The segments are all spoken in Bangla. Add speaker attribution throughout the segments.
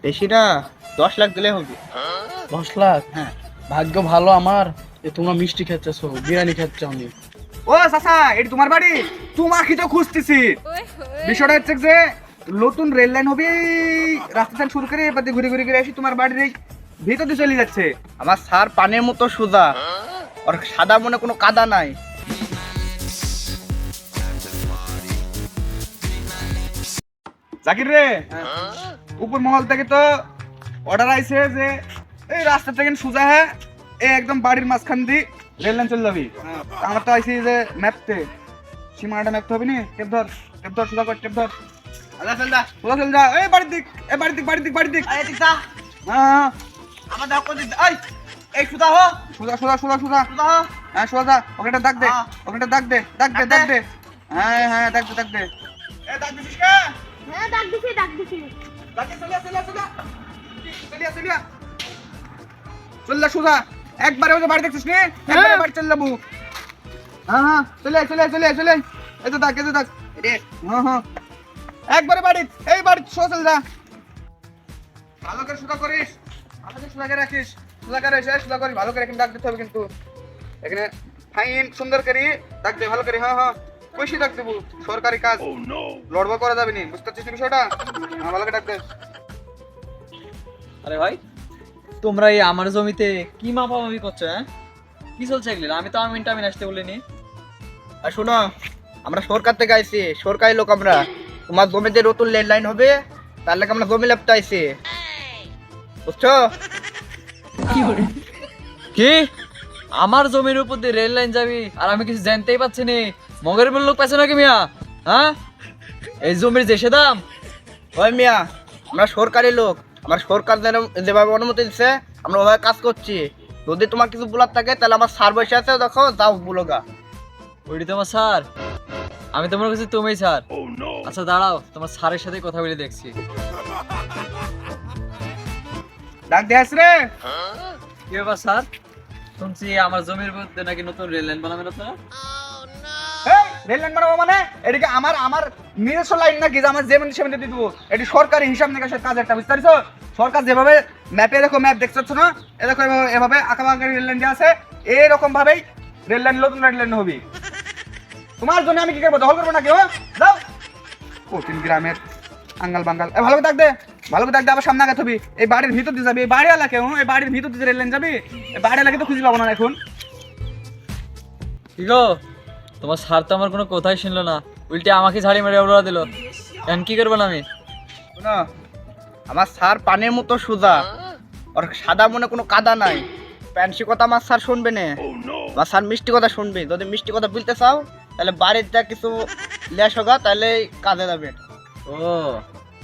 Speaker 1: বেশি না, 10 লাখ দিলে হবে।
Speaker 2: 10 লাখ?
Speaker 1: হ্যাঁ।
Speaker 2: ভাগ্য ভালো আমার যে তোমরা মিষ্টি খাচ্ছো, বিরিয়ানি খাচ্ছ। আমি
Speaker 3: ও চাচা, এটি তোমার বাড়ি? তোমাকে তো খুঁজতেছি। বিষয়টা হচ্ছে যে নতুন রেল লাইন হবে, রাস্তা থেকে শুরু করে এবার দিয়ে ঘুরে ঘুরে ঘুরে আসি তোমার বাড়ির এই ভিতর দিয়ে চলে যাচ্ছে।
Speaker 1: আমার স্যার পানের মতো সোজা, ওর সাদা মনে কোনো কাদা নাই।
Speaker 3: জাকির রে, উপর মহল থেকে তো অর্ডার আইছে যে এই রাস্তা থেকে সোজা হ্যাঁ এই একদম বাড়ির মাঝখান দিয়ে রেল লাইন চলে যাবি। আমরা তো আইছি যে ম্যাপতে, সীমানাটা ম্যাপতে হবে নি। টেপ ধর, টেপ ধর, সোজা কর, টেপ ধর,
Speaker 1: আল্লাহ চলদা,
Speaker 3: সোজা চলে যা। এই বাড়ির দিক, এই বাড়ির দিক, বাড়ির দিক, বাড়ির দিক।
Speaker 1: আরে দিদা,
Speaker 3: হ্যাঁ
Speaker 1: আমার দেখো দিদা, এই সুদা হো,
Speaker 3: সোজা সোজা সোজা সোজা।
Speaker 1: সুদা হো।
Speaker 3: হ্যাঁ সোজা যা, ওখানটা দাগ দে,
Speaker 1: হ্যাঁ।
Speaker 3: ওখানটা দাগ দে, দাগ দে, দাগ দে। হ্যাঁ হ্যাঁ দাগ দে, দাগ দে। এ দাগ দিছিস কে?
Speaker 4: হ্যাঁ ডাক দিছি ডাক দিছি।
Speaker 3: দাগ দে, চলে চলে চলে চলিয়া চলিয়া চললা সোজা। একবারে ওই যে বাড়ি দেখছিস নি, একবারে বাড়ি চলে যাবো। হ্যাঁ হ্যাঁ চলে চলে চলে চলে। এই তো দাগ, এই তো দাগ।
Speaker 1: রে
Speaker 3: হ্যাঁ হ্যাঁ একবারে বাড়ি, এই বাড়ি সোজা চলে যা। ভালো করে সোজা করিস, ভালো করে সোজা করে রাখিস, সোজা করে এসে সোজা করিস, ভালো করে এখানে দাগ দিতে হবে কিন্তু এখানে ফাইন সুন্দর করে দাগ দে, ভালো করে। হ্যাঁ হ্যাঁ কইসি দাগ দেবো, সরকারি কাজ, লড়বা করা যাবে নি, বুঝতে পারছিস বিষয়টা? হ্যাঁ ভালো করে দাগ দে।
Speaker 5: আরে ভাই, তোমরা এই আমার জমিতে কি মাপামাপি করছো? হ্যাঁ, কি চলছে এগুলো? আমি তো আমিন আসতে বলিনি।
Speaker 1: আর শোনো, আমরা সরকার থেকে আইছি, সরকারি লোক আমরা। তোমার জমিতে নতুন রেল লাইন হবে, তার লাগে আমরা জমি লেপতে আইছি, বুঝছো?
Speaker 5: কি আমার জমির উপর দিয়ে রেল লাইন যাবি আর আমি কিছু জানতেই পাচ্ছি নি? মগের বল লোক পাচ্ছে নাকি মিয়া? হ্যাঁ, এই জমির যে দাম।
Speaker 1: ওই মিয়া, আমরা সরকারি লোক, আমার সরকার যেভাবে অনুমতি দিচ্ছে আমরা ওভাবে কাজ করছি। যদি তোমার কিছু বলার থাকে তাহলে আমার স্যার বসে আছে, দেখো যাও বলোগা।
Speaker 5: ওইটি তোমার স্যার? আমি তোমার কাছে তুমি স্যার? আচ্ছা দাঁড়াও, তোমার স্যারের সাথে কথা বলে দেখছি।
Speaker 3: দাগ দে আস রে।
Speaker 5: কি ব্যাপার স্যার? শুনছি আমার জমির মধ্যে নাকি নতুন রেল লাইন বানাবেন আপনারা?
Speaker 3: এই রেল লাইন বানাবো মানে এদিকে আমার আমার নিজস্ব লাইন নাকি যে আমার যেমন সেমন দিয়ে দিব? এটি সরকারি হিসাব নিকাশের কাজ একটা, বুঝতে পারছো? সরকার যেভাবে ম্যাপে দেখো, ম্যাপ দেখছো না, এ দেখো এভাবে আঁকাবাঁকা রেল লাইন যে আছে এরকম ভাবেই রেল লাইন, নতুন রেল লাইন হবে। তোমার জন্য আমি কি করবো, দখল করবো নাকি? যাও কঠিন গ্রামের আঙ্গাল বাঙ্গাল। ভালো করে দাগ দে, ভালো করে দাগ দে, আবার সামনে আগাতে হবে। এই বাড়ির ভিতর দিয়ে যাবি, এই বাড়ি এলাকে, এই বাড়ির ভিতর দিয়ে রেল লাইন যাবি, এই বাড়ি এলাকে তো খুঁজে পাবো না এখন।
Speaker 5: কি গো, তোমার স্যার তো আমার কোনো কথাই শুনলো না, উল্টে আমাকে ঝাড়ি মেরে উড়া দিল। এখন কি করবো আমি?
Speaker 1: শোনো, আমার স্যার পানের মতো সোজা, ওর সাদা মনে কোনো কাদা নাই। প্যান্সি কথা আমার স্যার শুনবে না, আমার স্যার মিষ্টি কথা শুনবে। যদি মিষ্টি কথা বলতে চাও তাহলে বাড়ির যা কিছু লেস হোগা, তাহলে কাজে যাবে।
Speaker 5: ও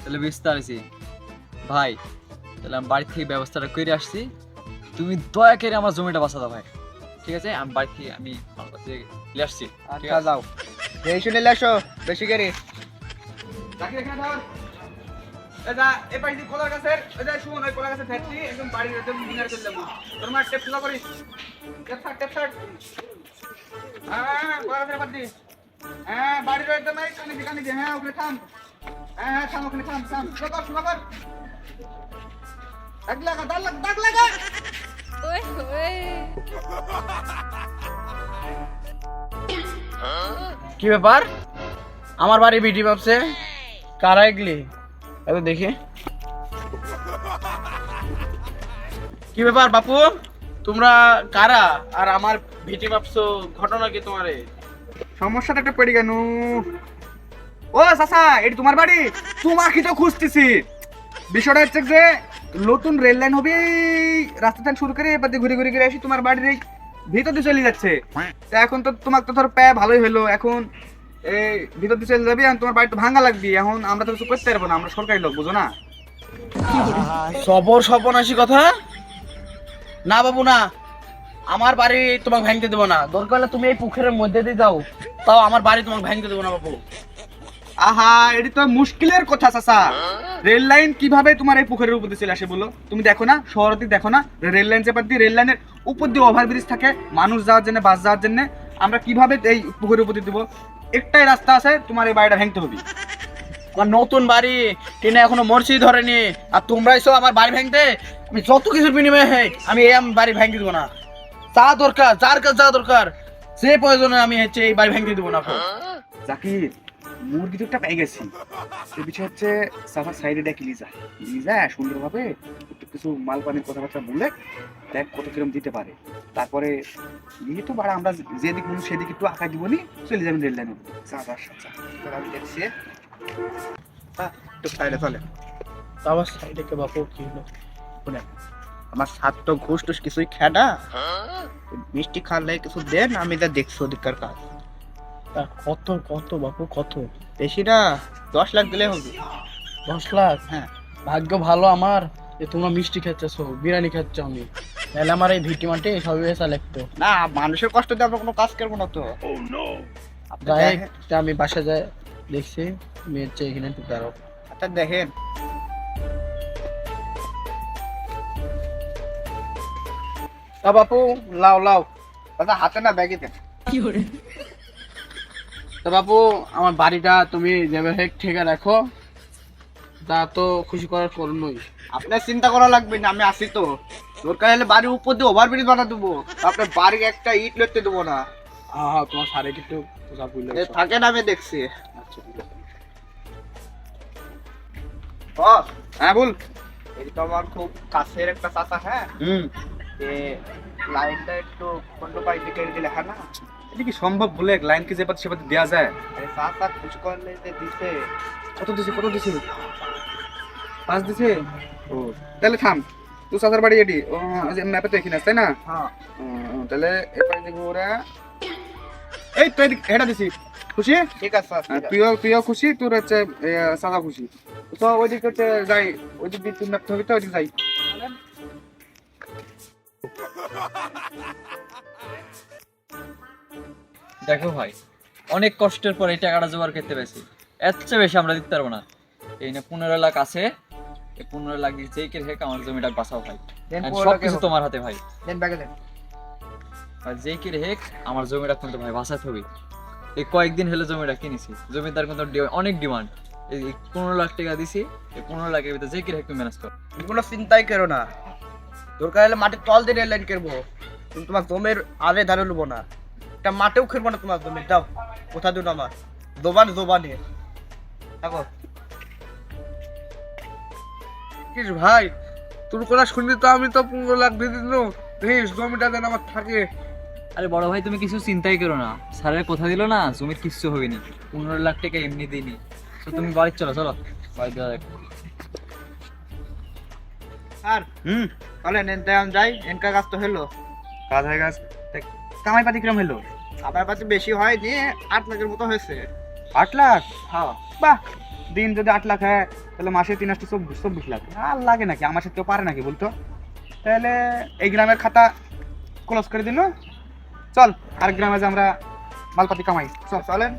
Speaker 5: তাহলে বুঝতে পারছি ভাই, তাহলে আমি বাড়ি থেকে ব্যবস্থাটা করে আসছি। তুমি দয়া করে আমার জমিটা বাঁচা দাও ভাই, ঠিক আছে? আমি বাড়ি থেকে আমি আমার কাছে নিয়ে আসছি, ঠিক
Speaker 1: আচ্ছা
Speaker 5: আছে?
Speaker 1: যাও, এই শুনে লেসো বেশি করে।
Speaker 3: রাখি এখানে ধর। এই যা, এই পাশে দিয়ে কলার গাছের, এই যা শুন, ওই কলার গাছের ফ্যাক্টরি একদম বাড়ির একদম মিনারে চলে যাবো। তোর মা টেপ সোজা করিস, টেপ ছাড়, টেপ ছাড়। হ্যাঁ কলার গাছের বাদ দি। হ্যাঁ বাড়ির একদম এই কানে দি, কানে দি। হ্যাঁ ওখানে থাম, হ্যাঁ হ্যাঁ থাম, ওখানে থাম, থাম। সোজা কর, সোজা কর। দাগ লাগা, দাগ লাগা, দাগ লাগা।
Speaker 1: কি ব্যাপার, আমার বাড়ি বিটি ভাবছে? কারা এগুলি এত দেখি? কি ব্যাপার বাপু, তোমরা কারা আর আমার ভিটি ভাবছো? ঘটনা কি তোমারে?
Speaker 3: সমস্যাটা একটা পড়ে গেল। ও চাচা, এটি তোমার বাড়ি? তোমাকে তো খুঁজতেছি। বিষয়টা হচ্ছে যে নতুন রেল লাইন হবে, রাস্তা থেকে শুরু করে এবার দিয়ে ঘুরে ঘুরে ঘুরে আসি তোমার বাড়ির এই ভিতর দিয়ে চলে যাচ্ছে। তা এখন তো তোমার তো ধর প্যায় ভালোই হলো, এখন এই ভিতর দিয়ে চলে যাবি, এখন তোমার বাড়ি তো ভাঙা লাগবে। এখন আমরা তো কিছু করতে পারবো না, আমরা সরকারি লোক, বুঝো না?
Speaker 1: সবর সপনাশি কথা না বাবু না, আমার বাড়ি তোমাকে ভাঙতে দেবো না। দরকার হলে তুমি এই পুকুরের মধ্যে দিয়ে যাও, তাও আমার বাড়ি তোমাকে ভাঙতে দেবো না বাবু।
Speaker 3: আহা, এটি তো মুশকিলের কথা চাচা। রেল লাইন কিভাবে তোমার এই পুকুরের উপর দিয়ে চলে আসে বলো? তুমি দেখো না, শহরতে দেখো না, রেল লাইন চেপার দিয়ে, রেল লাইনের উপর দিয়ে ওভারব্রিজ থাকে মানুষ যাওয়ার জন্য, বাস যাওয়ার জন্য। আমরা কিভাবে এই পুকুরের উপর দিয়ে দেবো? একটাই রাস্তা আছে, তোমার এই বাড়িটা ভাঙতে হবে।
Speaker 2: আমার নতুন বাড়ি, টিনে এখনো মরচি ধরেনি, আর তোমরা এসো আমার বাড়ি ভাঙতে। আমি যত কিছুর বিনিময়ে আমি এই বাড়ি ভাঙতে দেবো না। যা দরকার, যার কাছে যা দরকার, সে প্রয়োজনে আমি হচ্ছে এই বাড়ি ভাঙতে দেবো না।
Speaker 3: জাকির, মুরগি তো একটা পেয়ে গেছি। সে বিষয় হচ্ছে সাফার সাইডে ডেকে লিজা সুন্দরভাবে একটু কিছু মাল পানির কথাবার্তা বললে দেখ কত কিরম দিতে পারে। তারপরে নিয়ে তো বাড়া আমরা যেদিক মনে সেদিকে একটু আঁকা দিব নি, চলে যাবেন রেল লাইনে।
Speaker 1: আমি দেখছি একটু সাইডে চলে।
Speaker 2: আবার সাইডে কে বাপু কি হলো?
Speaker 1: আমার সাত তো ঘুষ টুস কিছুই খেডা, মিষ্টি খালে কিছু দেন, আমি যা দেখছি ওদিককার কাজ।
Speaker 2: তা কত কত বাপু কত?
Speaker 1: বেশি না, 10 লাখ দিলে হবে।
Speaker 2: 10 লাখ?
Speaker 1: হ্যাঁ।
Speaker 2: ভাগ্য ভালো আমার যে তোমরা মিষ্টি খাচ্ছো, বিরিয়ানি খাচ্ছ। আমি তাহলে আমার এই ভিটি মাঠে সবই এসা লাগতো
Speaker 1: না, মানুষের কষ্ট দিয়ে আমরা কোনো কাজ করবো না তো। আপনি
Speaker 2: যাই
Speaker 1: দেখেন-
Speaker 2: তা আমি বাসা যাই দেখছি মেয়ের চেয়ে এখানে একটু দাঁড়াও।
Speaker 1: আচ্ছা দেখেন,
Speaker 2: তা বাপু লাও লাও।
Speaker 1: দাদা হাতে না ব্যাগে দেন।
Speaker 2: তা বাপু আমার বাড়িটা তুমি যেভাবে ঠিকা রাখো, তা তো খুশি করার করুনই।
Speaker 1: আপনার চিন্তা করা লাগবে না, আমি আসি তো। দরকার হলে বাড়ির উপর দিয়ে ওভারব্রিজ বানা দেবো, আপনার বাড়ির একটা ইট লড়তে দেবো না।
Speaker 2: হ্যাঁ হ্যাঁ, তোমার সারে একটু যা বুঝলে।
Speaker 1: এ থাকে না, আমি দেখছি।
Speaker 2: আচ্ছা ঠিক আছে।
Speaker 1: বস,
Speaker 3: হ্যাঁ বল।
Speaker 1: এই তো আমার খুব কাছের একটা চাচা, হ্যাঁ, যে লাইনটা একটু খন্ড পাইতে কেটে দিলে, হ্যাঁ না?
Speaker 3: এটা কি সম্ভব বলে লাইন কি যেপাতে সেপাতে দেওয়া যায়?
Speaker 1: আরে চাচা খুশ করলে যে দিছে।
Speaker 3: কত দিছে 5 দিছে। ও তাহলে থাম, তুই সাদার বাড়ি এডি ও ম্যাপে তো এখানে আছে তাই না?
Speaker 1: হ্যাঁ,
Speaker 3: তাহলে এপারে দেখবো ওরা। এই তো এদিকে হেটা দিছি। খুশি?
Speaker 1: ঠিক আছে চাচা, ঠিক আছে।
Speaker 3: তুইও খুশি, তোর হচ্ছে সাদা খুশি। তো ওইদিকে হচ্ছে যাই, ওইদিক দিয়ে তুই ম্যাপ হবে তো ওইদিকে যাই।
Speaker 5: দেখো ভাই, অনেক কষ্টের পর এই টাকাটা জোগাড় করতে পেরেছি। এর চেয়ে বেশি আমরা দিতে পারবো না। এই না 15 লাখ আছে, এই 15 লাখ দিয়ে যেই হেক আমার জমিটা বাঁচাও ভাই।
Speaker 1: দেন
Speaker 5: And
Speaker 1: 15
Speaker 5: সব
Speaker 1: লাখে
Speaker 5: কিছু
Speaker 1: হোক।
Speaker 5: তোমার হাতে ভাই।
Speaker 1: দেন ব্যাগে দেন।
Speaker 5: আর যেই হেক আমার জমিটা কিন্তু ভাই বাঁচাতে হবে। এই কয়েকদিন হলে জমিটা কিনেছি, জমিদার কিন্তু অনেক ডিমান্ড। এই 15 লাখ টাকা দিছি, এই 15 লাখের ভিতরে যেই হেক তুমি ম্যানেজ করো।
Speaker 1: তুমি কোনো চিন্তাই করো না, দরকার হলে মাটির তল দিয়ে রেল লাইন করবো, তুমি তোমার জমির আরে ধারে লুবো না, এটা মাঠেও খেলবো না তোমার জমি। দাও কোথা দিন আমার জোবানে থাকো।
Speaker 2: ভাই তোর কথা শুনি তো আমি তো 15 লাখ দিয়ে দিল, প্লিজ জমিটা দেন আমার থাকে।
Speaker 5: আরে বড় ভাই তুমি কিছু চিন্তাই করো না, স্যারের কথা দিল না, জমির কিচ্ছু হবে না। 15 লাখ টাকা এমনি দিইনি। তো তুমি বাড়ি চলো বাড়ি যাওয়া যাক।
Speaker 1: আর তাহলে নেনতে আমি যাই, এনকা কাজ তো হলো।
Speaker 3: কাজ হয়ে গেছে। কামাই পাতি কিরম হলো?
Speaker 1: আমার কাছে বেশি হয়নি, 8 লাখের মতো হয়েছে।
Speaker 3: 8 লাখ?
Speaker 1: হ্যাঁ,
Speaker 3: বাহ, দিন যদি 8 লাখ হয় তাহলে মাসে 3 8 24 লাখ। আর লাগে নাকি? আমার সাথে কেউ পারে নাকি বলতো? তাহলে এই গ্রামের খাতা ক্লোজ করে দিন। চল আর গ্রামে যে আমরা মালপাতি কামাই। চল
Speaker 1: চলেন।